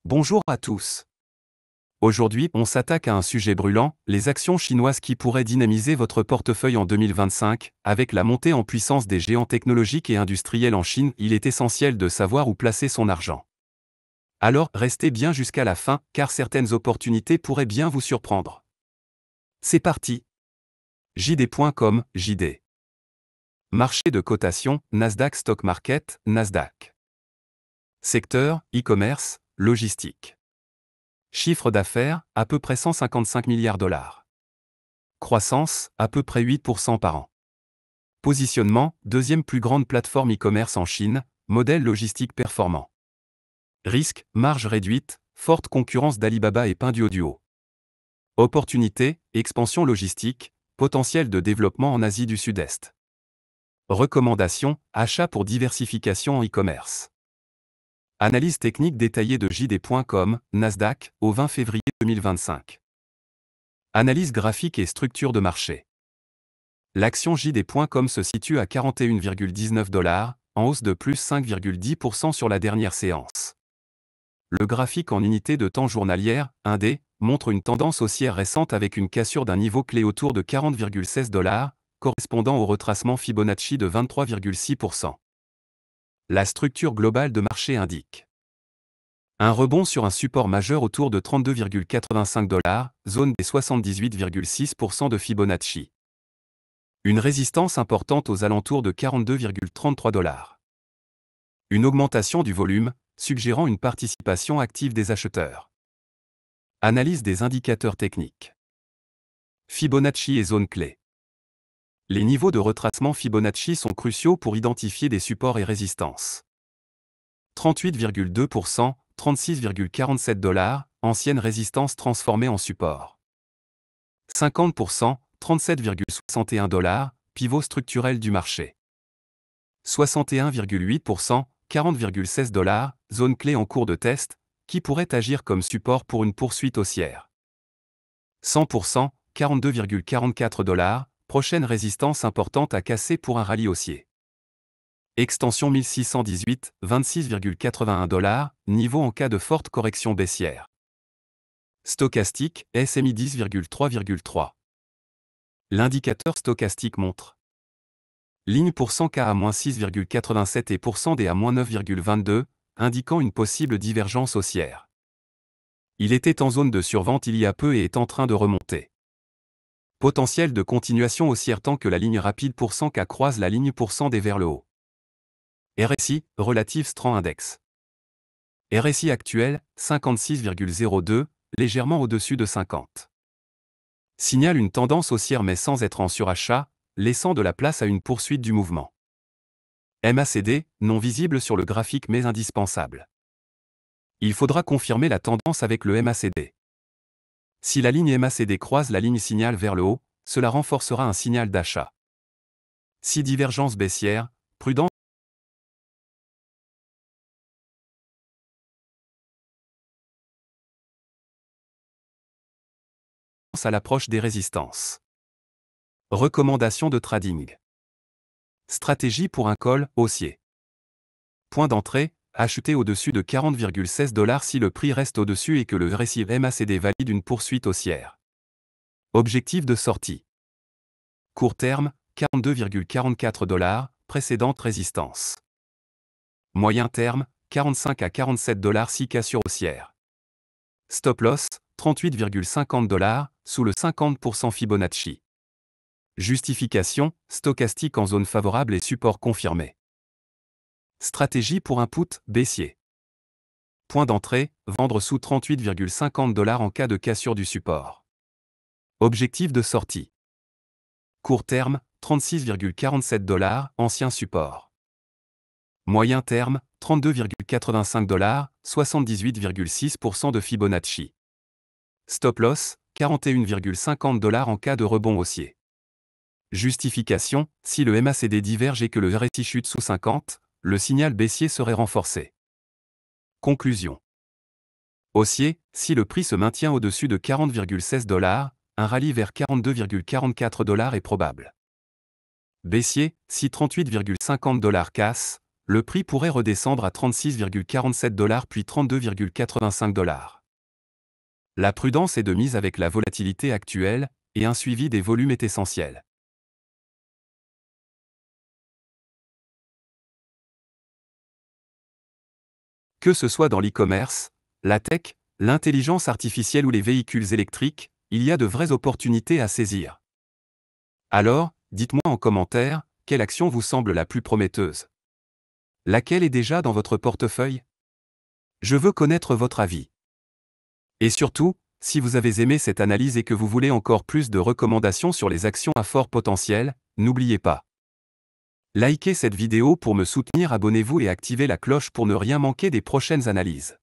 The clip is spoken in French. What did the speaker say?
Bonjour à tous. Aujourd'hui, on s'attaque à un sujet brûlant, les actions chinoises qui pourraient dynamiser votre portefeuille en 2025. Avec la montée en puissance des géants technologiques et industriels en Chine, il est essentiel de savoir où placer son argent. Alors, restez bien jusqu'à la fin, car certaines opportunités pourraient bien vous surprendre. C'est parti. JD.com, JD. Marché de cotation, Nasdaq Stock Market, Nasdaq. Secteur, e-commerce, logistique. Chiffre d'affaires, à peu près 155 milliards $. Croissance, à peu près 8% par an. Positionnement, deuxième plus grande plateforme e-commerce en Chine, modèle logistique performant. Risque, marge réduite, forte concurrence d'Alibaba et Pinduoduo. Opportunité, expansion logistique, potentiel de développement en Asie du Sud-Est. Recommandation, achat pour diversification en e-commerce. Analyse technique détaillée de JD.com, Nasdaq, au 20 février 2025. Analyse graphique et structure de marché. L'action JD.com se situe à 41,19 $, en hausse de plus 5,10% sur la dernière séance. Le graphique en unité de temps journalière, IND, montre une tendance haussière récente avec une cassure d'un niveau clé autour de 40,16 $, correspondant au retracement Fibonacci de 23,6%. La structure globale de marché indique un rebond sur un support majeur autour de 32,85 $, zone des 78,6% de Fibonacci. Une résistance importante aux alentours de 42,33 $. Une augmentation du volume, suggérant une participation active des acheteurs. Analyse des indicateurs techniques. Fibonacci et zone clé. Les niveaux de retracement Fibonacci sont cruciaux pour identifier des supports et résistances. 38,2%, 36,47 $, ancienne résistance transformée en support. 50%, 37,61 $, pivot structurel du marché. 61,8%, 40,16 $, zone clé en cours de test, qui pourrait agir comme support pour une poursuite haussière. 100%, 42,44 $, prochaine résistance importante à casser pour un rallye haussier. Extension 1618, 26,81 $, niveau en cas de forte correction baissière. Stochastique, SMI 10,3,3. L'indicateur stochastique montre ligne pour 100K à -6,87 et %D à -9,22, indiquant une possible divergence haussière. Il était en zone de survente il y a peu et est en train de remonter. Potentiel de continuation haussière tant que la ligne rapide pour 100K croise la ligne pour %D vers le haut. RSI, Relative Strong Index. RSI actuel, 56,02, légèrement au-dessus de 50. Signale une tendance haussière mais sans être en surachat, laissant de la place à une poursuite du mouvement. MACD, non visible sur le graphique mais indispensable. Il faudra confirmer la tendance avec le MACD. Si la ligne MACD croise la ligne signal vers le haut, cela renforcera un signal d'achat. Si divergence baissière, prudence à l'approche des résistances. Recommandation de trading. Stratégie pour un call haussier. Point d'entrée, acheter au-dessus de 40,16 $ si le prix reste au-dessus et que le RSI MACD valide une poursuite haussière. Objectif de sortie. Court terme, 42,44 $, précédente résistance. Moyen terme, 45 à 47 $ si cassure haussière. Stop loss, 38,50 $, sous le 50% Fibonacci. Justification, stochastique en zone favorable et support confirmé. Stratégie pour un put baissier. Point d'entrée, vendre sous 38,50 $ en cas de cassure du support. Objectif de sortie. Court terme, 36,47 $, ancien support. Moyen terme, 32,85 $, 78,6% de Fibonacci. Stop loss, 41,50 $ en cas de rebond haussier. Justification, si le MACD diverge et que le RSI chute sous 50, le signal baissier serait renforcé. Conclusion. Haussier, si le prix se maintient au-dessus de 40,16 $, un rallye vers 42,44 $ est probable. Baissier, si 38,50 $ casse, le prix pourrait redescendre à 36,47 $ puis 32,85 $. La prudence est de mise avec la volatilité actuelle, et un suivi des volumes est essentiel. Que ce soit dans l'e-commerce, la tech, l'intelligence artificielle ou les véhicules électriques, il y a de vraies opportunités à saisir. Alors, dites-moi en commentaire, quelle action vous semble la plus prometteuse? Laquelle est déjà dans votre portefeuille? Je veux connaître votre avis. Et surtout, si vous avez aimé cette analyse et que vous voulez encore plus de recommandations sur les actions à fort potentiel, n'oubliez pas. Likez cette vidéo pour me soutenir, abonnez-vous et activez la cloche pour ne rien manquer des prochaines analyses.